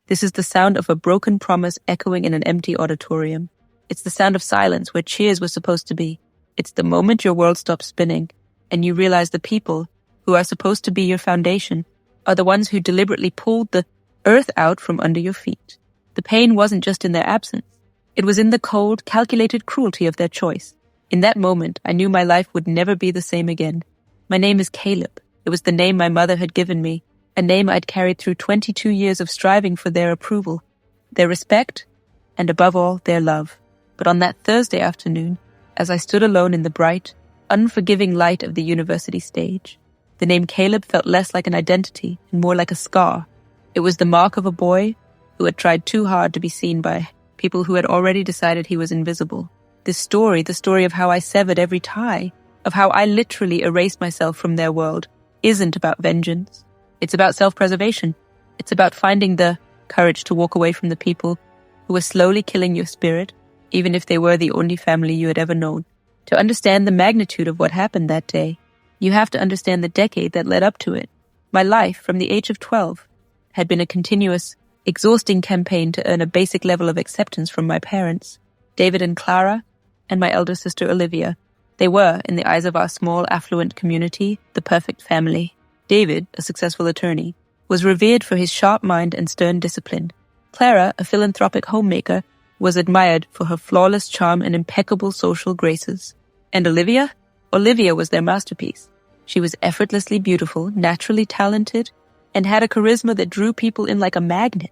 This is the sound of a broken promise echoing in an empty auditorium. It's the sound of silence where cheers were supposed to be. It's the moment your world stops spinning and you realize the people who are supposed to be your foundation are the ones who deliberately pulled the earth out from under your feet. The pain wasn't just in their absence. It was in the cold, calculated cruelty of their choice. In that moment, I knew my life would never be the same again. My name is Caleb. It was the name my mother had given me, a name I'd carried through 22 years of striving for their approval, their respect, and above all, their love. But on that Thursday afternoon, as I stood alone in the bright, unforgiving light of the university stage, the name Caleb felt less like an identity and more like a scar. It was the mark of a boy who had tried too hard to be seen by people who had already decided he was invisible. This story, the story of how I severed every tie, of how I literally erased myself from their world, isn't about vengeance. It's about self-preservation. It's about finding the courage to walk away from the people who were slowly killing your spirit, even if they were the only family you had ever known. To understand the magnitude of what happened that day, you have to understand the decade that led up to it. My life, from the age of 12, had been a continuous, exhausting campaign to earn a basic level of acceptance from my parents, David and Clara, and my elder sister Olivia. They were, in the eyes of our small, affluent community, the perfect family. David, a successful attorney, was revered for his sharp mind and stern discipline. Clara, a philanthropic homemaker, was admired for her flawless charm and impeccable social graces. And Olivia? Olivia was their masterpiece. She was effortlessly beautiful, naturally talented, and had a charisma that drew people in like a magnet.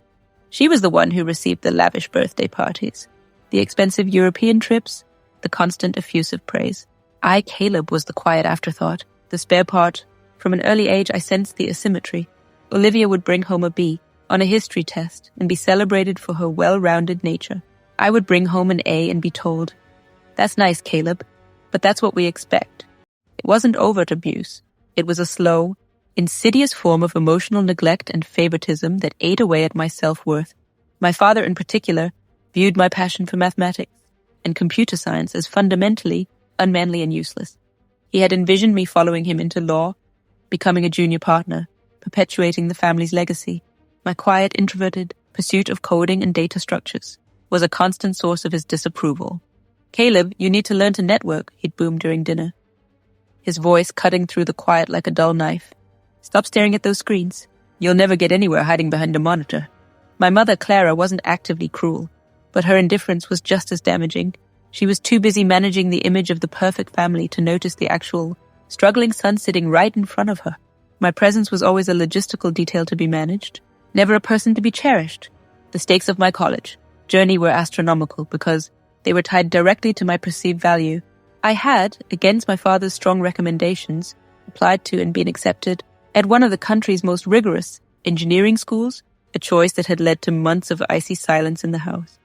She was the one who received the lavish birthday parties, the expensive European trips, the constant effusive praise. I, Caleb, was the quiet afterthought, the spare part. From an early age, I sensed the asymmetry. Olivia would bring home a B on a history test and be celebrated for her well-rounded nature. I would bring home an A and be told, "That's nice, Caleb, but that's what we expect." It wasn't overt abuse. It was a slow, insidious form of emotional neglect and favoritism that ate away at my self-worth. My father, in particular, viewed my passion for mathematics and computer science as fundamentally unmanly and useless. He had envisioned me following him into law, becoming a junior partner, perpetuating the family's legacy. My quiet, introverted pursuit of coding and data structures was a constant source of his disapproval. "Caleb, you need to learn to network," he'd boom during dinner, his voice cutting through the quiet like a dull knife. "Stop staring at those screens. You'll never get anywhere hiding behind a monitor." My mother, Clara, wasn't actively cruel, but her indifference was just as damaging. She was too busy managing the image of the perfect family to notice the actual struggling son sitting right in front of her. My presence was always a logistical detail to be managed, never a person to be cherished. The stakes of my college journey were astronomical because they were tied directly to my perceived value. I had, against my father's strong recommendations, applied to and been accepted at one of the country's most rigorous engineering schools, a choice that had led to months of icy silence in the house.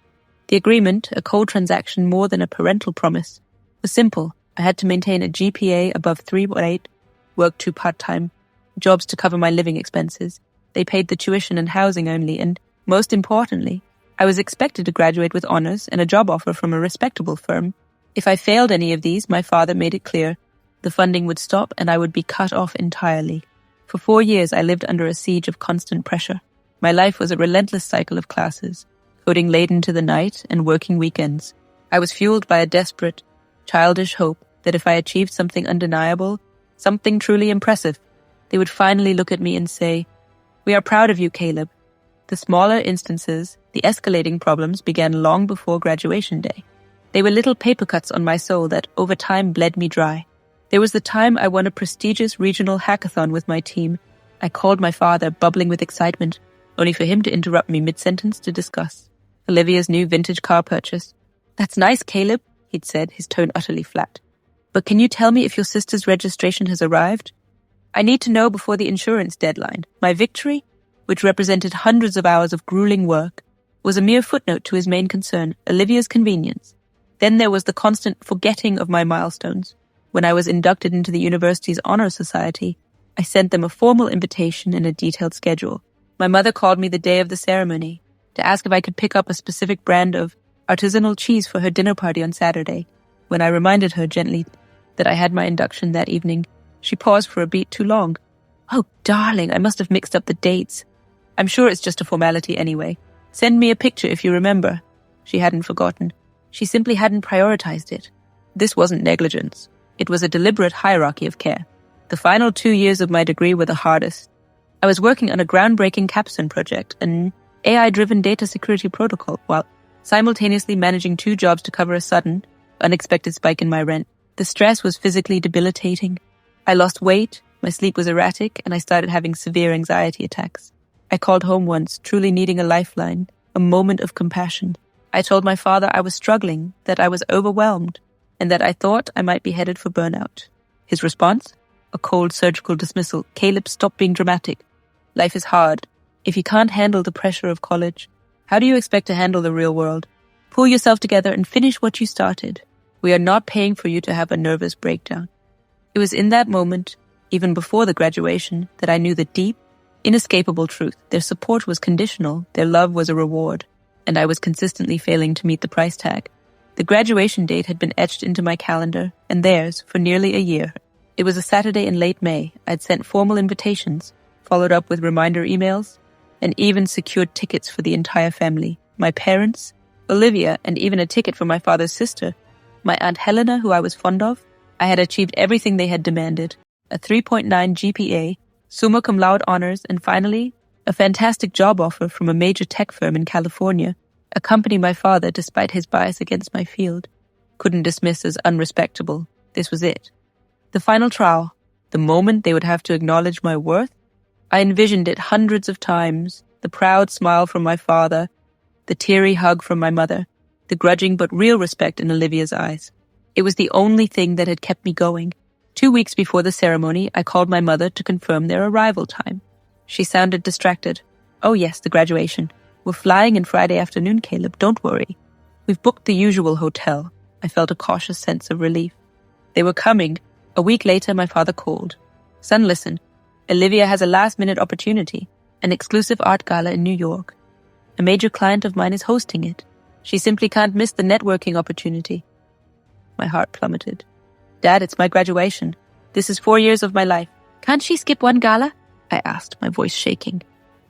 The agreement, a cold transaction more than a parental promise, was simple. I had to maintain a GPA above 3.8, work 2 part-time jobs to cover my living expenses. They paid the tuition and housing only, and, most importantly, I was expected to graduate with honors and a job offer from a respectable firm. If I failed any of these, my father made it clear the funding would stop and I would be cut off entirely. For 4 years, I lived under a siege of constant pressure. My life was a relentless cycle of classes, coding late into the night and working weekends. I was fueled by a desperate, childish hope that if I achieved something undeniable, something truly impressive, they would finally look at me and say, "We are proud of you, Caleb." The smaller instances, the escalating problems, began long before graduation day. They were little paper cuts on my soul that over time bled me dry. There was the time I won a prestigious regional hackathon with my team. I called my father, bubbling with excitement, only for him to interrupt me mid-sentence to discuss Olivia's new vintage car purchase. "That's nice, Caleb," he'd said, his tone utterly flat. "But can you tell me if your sister's registration has arrived? I need to know before the insurance deadline." My victory, which represented hundreds of hours of grueling work, was a mere footnote to his main concern, Olivia's convenience. Then there was the constant forgetting of my milestones. When I was inducted into the university's honor society, I sent them a formal invitation and a detailed schedule. My mother called me the day of the ceremony to ask if I could pick up a specific brand of artisanal cheese for her dinner party on Saturday. When I reminded her gently that I had my induction that evening, she paused for a beat too long. "Oh, darling, I must have mixed up the dates. I'm sure it's just a formality anyway. Send me a picture if you remember. She hadn't forgotten. She simply hadn't prioritized it. This wasn't negligence. It was a deliberate hierarchy of care. The final 2 years of my degree were the hardest. I was working on a groundbreaking capstone project, an AI-driven data security protocol, while simultaneously managing 2 jobs to cover a sudden, unexpected spike in my rent. The stress was physically debilitating. I lost weight, my sleep was erratic, and I started having severe anxiety attacks. I called home once, truly needing a lifeline, a moment of compassion. I told my father I was struggling, that I was overwhelmed, and that I thought I might be headed for burnout. His response? A cold surgical dismissal. Caleb, stop being dramatic. Life is hard. If you can't handle the pressure of college, how do you expect to handle the real world? Pull yourself together and finish what you started. We are not paying for you to have a nervous breakdown. It was in that moment, even before the graduation, that I knew the deep, inescapable truth. Their support was conditional, their love was a reward, and I was consistently failing to meet the price tag. The graduation date had been etched into my calendar, and theirs, for nearly a year. It was a Saturday in late May. I'd sent formal invitations, followed up with reminder emails, and even secured tickets for the entire family. My parents, Olivia, and even a ticket for my father's sister. My Aunt Helena, who I was fond of. I had achieved everything they had demanded. A 3.9 GPA, summa cum laude honors, and finally, a fantastic job offer from a major tech firm in California, a company my father, despite his bias against my field, couldn't dismiss as unrespectable. This was it. The final trial, the moment they would have to acknowledge my worth. I envisioned it hundreds of times, the proud smile from my father, the teary hug from my mother, the grudging but real respect in Olivia's eyes. It was the only thing that had kept me going. 2 weeks before the ceremony, I called my mother to confirm their arrival time. She sounded distracted. Oh yes, the graduation. We're flying in Friday afternoon, Caleb, don't worry. We've booked the usual hotel. I felt a cautious sense of relief. They were coming. A week later, my father called. Son, listen. Olivia has a last-minute opportunity, an exclusive art gala in New York. A major client of mine is hosting it. She simply can't miss the networking opportunity. My heart plummeted. Dad, it's my graduation. This is 4 years of my life. Can't she skip one gala? I asked, my voice shaking.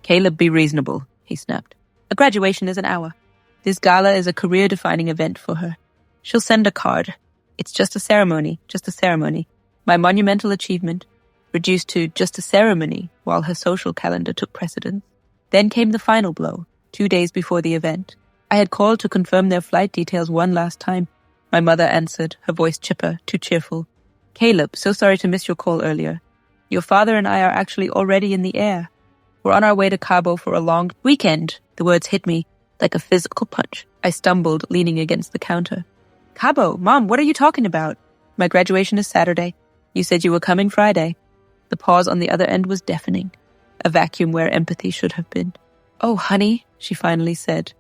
Caleb, be reasonable, he snapped. A graduation is an hour. This gala is a career-defining event for her. She'll send a card. It's just a ceremony. My monumental achievement, reduced to just a ceremony while her social calendar took precedence. Then came the final blow, 2 days before the event. I had called to confirm their flight details one last time. My mother answered, her voice chipper, too cheerful. Caleb, so sorry to miss your call earlier. Your father and I are actually already in the air. We're on our way to Cabo for a long weekend. The words hit me like a physical punch. I stumbled, leaning against the counter. Cabo, Mom, what are you talking about? My graduation is Saturday. You said you were coming Friday. The pause on the other end was deafening, a vacuum where empathy should have been. Oh, honey, she finally said,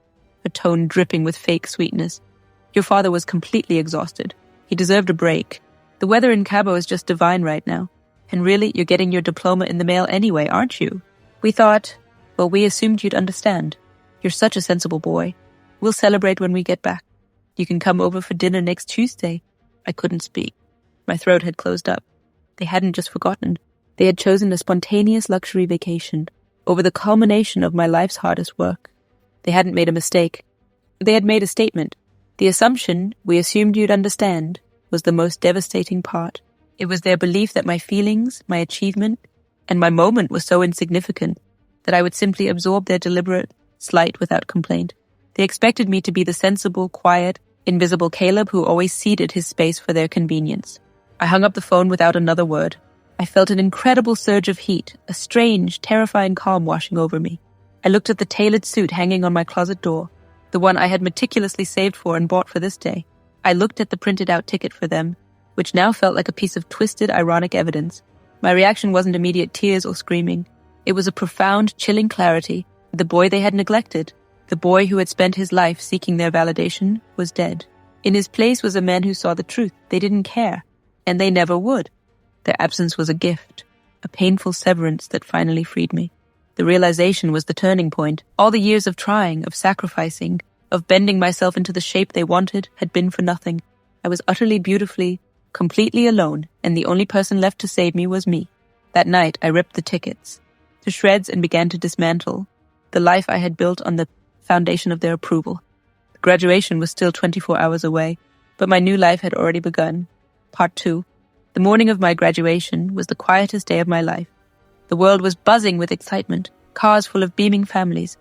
her tone dripping with fake sweetness. Your father was completely exhausted. He deserved a break. The weather in Cabo is just divine right now. And really, you're getting your diploma in the mail anyway, aren't you? We assumed you'd understand. You're such a sensible boy. We'll celebrate when we get back. You can come over for dinner next Tuesday. I couldn't speak. My throat had closed up. They hadn't just forgotten. They had chosen a spontaneous luxury vacation over the culmination of my life's hardest work. They hadn't made a mistake. They had made a statement. The assumption, we assumed you'd understand, was the most devastating part. It was their belief that my feelings, my achievement, and my moment was so insignificant that I would simply absorb their deliberate slight without complaint. They expected me to be the sensible, quiet, invisible Caleb who always ceded his space for their convenience. I hung up the phone without another word. I felt an incredible surge of heat, a strange, terrifying calm washing over me. I looked at the tailored suit hanging on my closet door, the one I had meticulously saved for and bought for this day. I looked at the printed-out ticket for them, which now felt like a piece of twisted, ironic evidence. My reaction wasn't immediate tears or screaming. It was a profound, chilling clarity. The boy they had neglected, the boy who had spent his life seeking their validation, was dead. In his place was a man who saw the truth. They didn't care, and they never would. Their absence was a gift, a painful severance that finally freed me. The realization was the turning point. All the years of trying, of sacrificing, of bending myself into the shape they wanted had been for nothing. I was utterly, beautifully, completely alone, and the only person left to save me was me. That night, I ripped the tickets to shreds and began to dismantle, the life I had built on the foundation of their approval. Graduation was still 24 hours away, but my new life had already begun. Part 2. The morning of my graduation was the quietest day of my life. The world was buzzing with excitement, cars full of beaming families,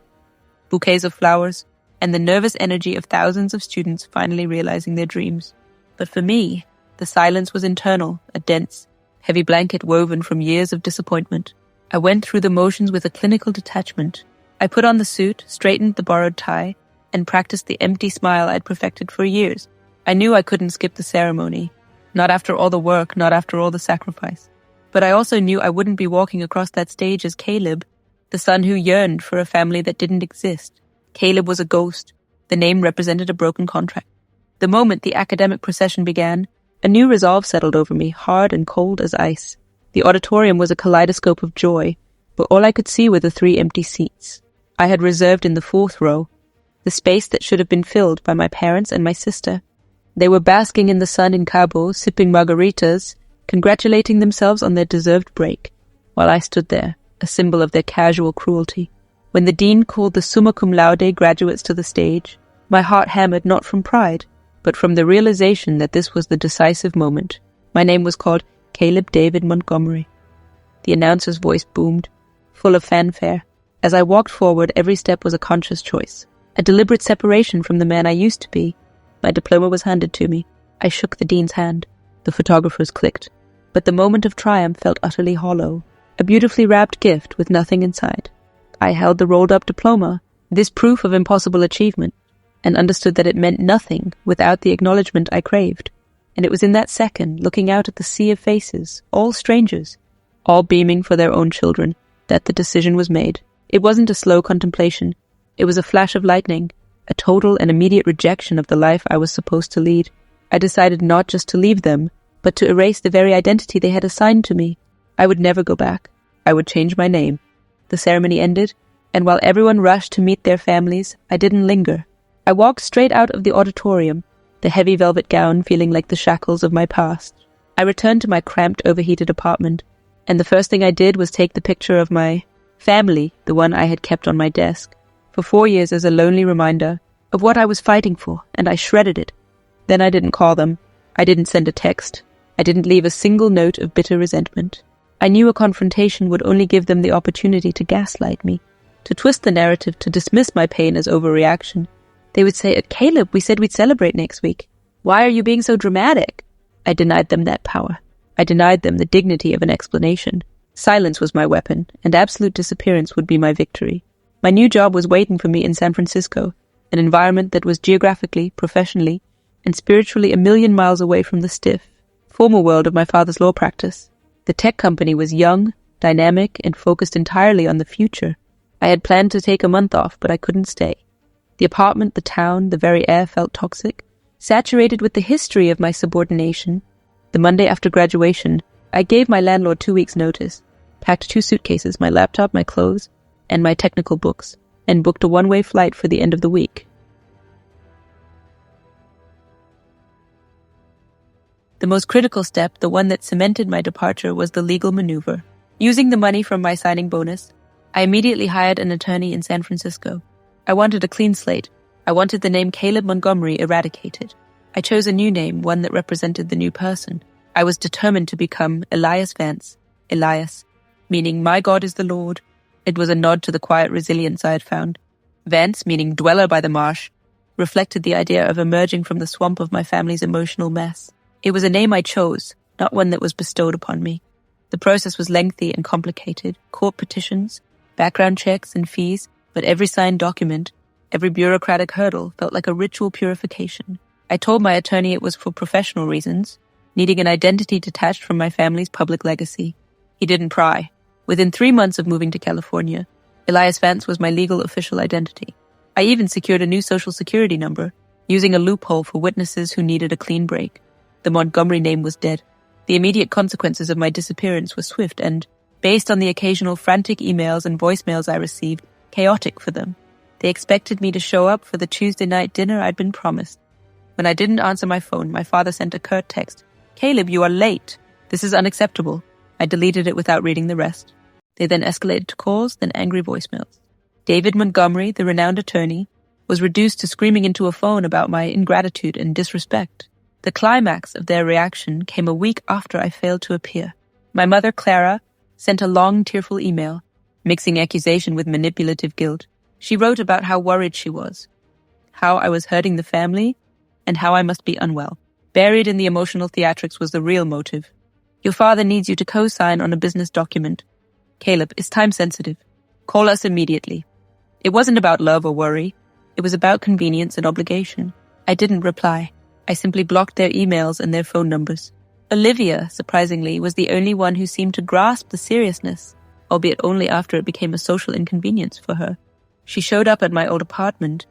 bouquets of flowers, and the nervous energy of thousands of students finally realizing their dreams. But for me, the silence was internal, a dense, heavy blanket woven from years of disappointment. I went through the motions with a clinical detachment. I put on the suit, straightened the borrowed tie, and practiced the empty smile I'd perfected for years. I knew I couldn't skip the ceremony. Not after all the work, not after all the sacrifice. But I also knew I wouldn't be walking across that stage as Caleb, the son who yearned for a family that didn't exist. Caleb was a ghost. The name represented a broken contract. The moment the academic procession began, a new resolve settled over me, hard and cold as ice. The auditorium was a kaleidoscope of joy, but all I could see were the 3 empty seats. I had reserved in the 4th row, the space that should have been filled by my parents and my sister. They were basking in the sun in Cabo, sipping margaritas, congratulating themselves on their deserved break, while I stood there, a symbol of their casual cruelty. When the dean called the summa cum laude graduates to the stage, my heart hammered not from pride, but from the realization that this was the decisive moment. My name was called Caleb David Montgomery. The announcer's voice boomed, full of fanfare. As I walked forward, every step was a conscious choice, a deliberate separation from the man I used to be. My diploma was handed to me. I shook the dean's hand. The photographers clicked. But the moment of triumph felt utterly hollow, a beautifully wrapped gift with nothing inside. I held the rolled-up diploma, this proof of impossible achievement, and understood that it meant nothing without the acknowledgement I craved. And it was in that second, looking out at the sea of faces, all strangers, all beaming for their own children, that the decision was made. It wasn't a slow contemplation. It was a flash of lightning, a total and immediate rejection of the life I was supposed to lead. I decided not just to leave them, but to erase the very identity they had assigned to me. I would never go back. I would change my name. The ceremony ended, and while everyone rushed to meet their families, I didn't linger. I walked straight out of the auditorium, the heavy velvet gown feeling like the shackles of my past. I returned to my cramped, overheated apartment, and the first thing I did was take the picture of my family, the one I had kept on my desk, for 4 years as a lonely reminder of what I was fighting for, and I shredded it. Then I didn't call them. I didn't send a text. I didn't leave a single note of bitter resentment. I knew a confrontation would only give them the opportunity to gaslight me, to twist the narrative, to dismiss my pain as overreaction. They would say, Caleb, we said we'd celebrate next week. Why are you being so dramatic? I denied them that power. I denied them the dignity of an explanation. Silence was my weapon, and absolute disappearance would be my victory. My new job was waiting for me in San Francisco, an environment that was geographically, professionally, and spiritually a million miles away from the stiff, formal world of my father's law practice. The tech company was young, dynamic, and focused entirely on the future. I had planned to take a month off, but I couldn't stay. The apartment, the town, the very air felt toxic, saturated with the history of my subordination. The Monday after graduation, I gave my landlord 2 weeks' notice, packed 2 suitcases, my laptop, my clothes, and my technical books, and booked a one-way flight for the end of the week. The most critical step, the one that cemented my departure, was the legal maneuver. Using the money from my signing bonus, I immediately hired an attorney in San Francisco. I wanted a clean slate. I wanted the name Caleb Montgomery eradicated. I chose a new name, one that represented the new person. I was determined to become Elias Vance, Elias, meaning my God is the Lord. It was a nod to the quiet resilience I had found. Vance, meaning dweller by the marsh, reflected the idea of emerging from the swamp of my family's emotional mess. It was a name I chose, not one that was bestowed upon me. The process was lengthy and complicated. Court petitions, background checks, and fees, but every signed document, every bureaucratic hurdle felt like a ritual purification. I told my attorney it was for professional reasons, needing an identity detached from my family's public legacy. He didn't pry. Within 3 months of moving to California, Elias Vance was my legal official identity. I even secured a new social security number, using a loophole for witnesses who needed a clean break. The Montgomery name was dead. The immediate consequences of my disappearance were swift and, based on the occasional frantic emails and voicemails I received, chaotic for them. They expected me to show up for the Tuesday night dinner I'd been promised. When I didn't answer my phone, my father sent a curt text. "Caleb, you are late. This is unacceptable." I deleted it without reading the rest. They then escalated to calls, then angry voicemails. David Montgomery, the renowned attorney, was reduced to screaming into a phone about my ingratitude and disrespect. The climax of their reaction came a week after I failed to appear. My mother, Clara, sent a long, tearful email, mixing accusation with manipulative guilt. She wrote about how worried she was, how I was hurting the family, and how I must be unwell. Buried in the emotional theatrics was the real motive. Your father needs you to co-sign on a business document. Caleb, it's time-sensitive. Call us immediately. It wasn't about love or worry. It was about convenience and obligation. I didn't reply. I simply blocked their emails and their phone numbers. Olivia, surprisingly, was the only one who seemed to grasp the seriousness, albeit only after it became a social inconvenience for her. She showed up at my old apartment,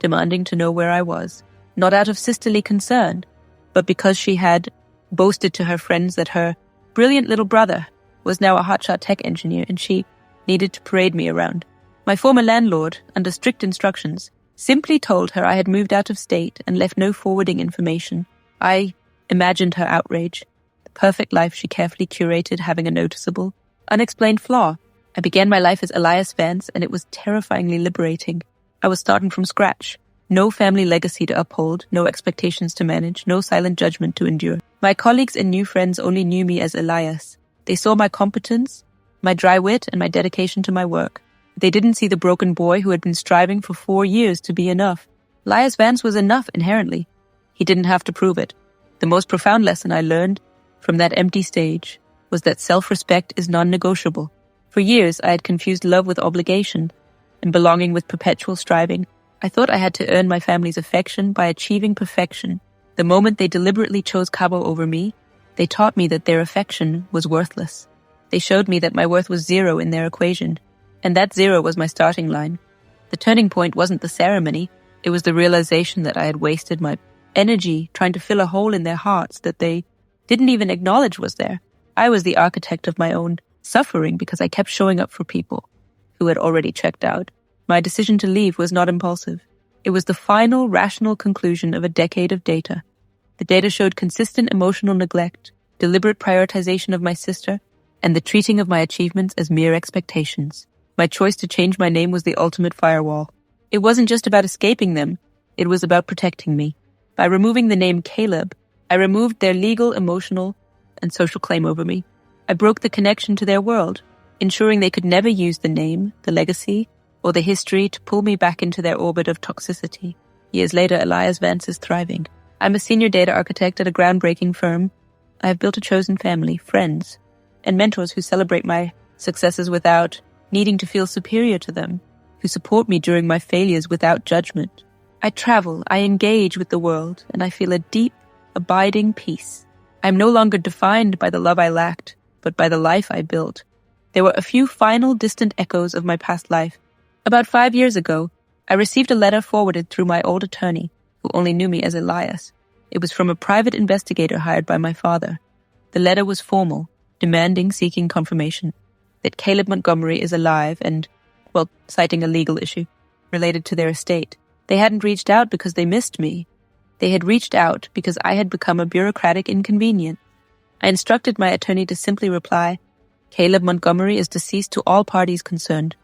demanding to know where I was, not out of sisterly concern, but because she had boasted to her friends that her brilliant little brother was now a hotshot tech engineer and she needed to parade me around. My former landlord, under strict instructions, simply told her I had moved out of state and left no forwarding information. I imagined her outrage, the perfect life she carefully curated having a noticeable, unexplained flaw. I began my life as Elias Vance, and it was terrifyingly liberating. I was starting from scratch. No family legacy to uphold, no expectations to manage, no silent judgment to endure. My colleagues and new friends only knew me as Elias. They saw my competence, my dry wit, and my dedication to my work. They didn't see the broken boy who had been striving for 4 years to be enough. Elias Vance was enough inherently. He didn't have to prove it. The most profound lesson I learned from that empty stage was that self-respect is non-negotiable. For years, I had confused love with obligation and belonging with perpetual striving. I thought I had to earn my family's affection by achieving perfection. The moment they deliberately chose Cabo over me, they taught me that their affection was worthless. They showed me that my worth was zero in their equation, and that zero was my starting line. The turning point wasn't the ceremony, it was the realization that I had wasted my energy trying to fill a hole in their hearts that they didn't even acknowledge was there. I was the architect of my own suffering because I kept showing up for people who had already checked out. My decision to leave was not impulsive. It was the final rational conclusion of a decade of data. The data showed consistent emotional neglect, deliberate prioritization of my sister, and the treating of my achievements as mere expectations. My choice to change my name was the ultimate firewall. It wasn't just about escaping them, it was about protecting me. By removing the name Caleb, I removed their legal, emotional, and social claim over me. I broke the connection to their world, ensuring they could never use the name, the legacy, or the history to pull me back into their orbit of toxicity. Years later, Elias Vance is thriving. I'm a senior data architect at a groundbreaking firm. I have built a chosen family, friends, and mentors who celebrate my successes without needing to feel superior to them, who support me during my failures without judgment. I travel, I engage with the world, and I feel a deep, abiding peace. I am no longer defined by the love I lacked, but by the life I built. There were a few final distant echoes of my past life. About 5 years ago, I received a letter forwarded through my old attorney, who only knew me as Elias. It was from a private investigator hired by my father. The letter was formal, seeking confirmation that Caleb Montgomery is alive and, citing a legal issue related to their estate. They hadn't reached out because they missed me. They had reached out because I had become a bureaucratic inconvenience. I instructed my attorney to simply reply, Caleb Montgomery is deceased to all parties concerned.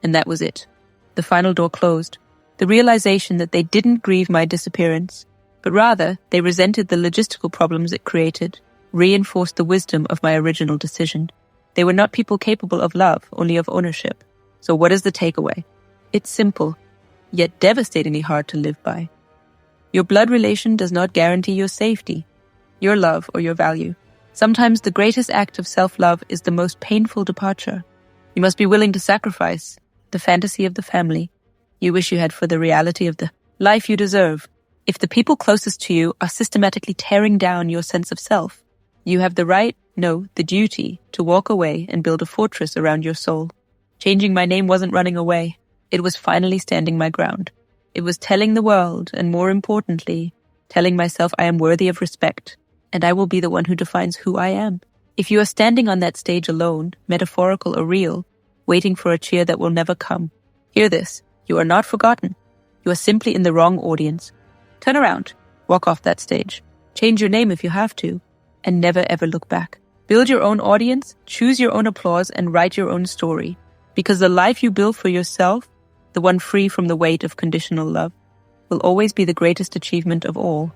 And that was it. The final door closed. The realization that they didn't grieve my disappearance, but rather they resented the logistical problems it created, reinforced the wisdom of my original decision. They were not people capable of love, only of ownership. So what is the takeaway? It's simple, yet devastatingly hard to live by. Your blood relation does not guarantee your safety, your love, or your value. Sometimes the greatest act of self-love is the most painful departure. You must be willing to sacrifice the fantasy of the family you wish you had for the reality of the life you deserve. If the people closest to you are systematically tearing down your sense of self, you have the right, no, the duty to walk away and build a fortress around your soul. Changing my name wasn't running away. It was finally standing my ground. It was telling the world, and more importantly, telling myself I am worthy of respect, and I will be the one who defines who I am. If you are standing on that stage alone, metaphorical or real, waiting for a cheer that will never come, hear this. You are not forgotten. You are simply in the wrong audience. Turn around. Walk off that stage. Change your name if you have to. And never ever look back. Build your own audience, choose your own applause, and write your own story. Because the life you build for yourself, the one free from the weight of conditional love, will always be the greatest achievement of all.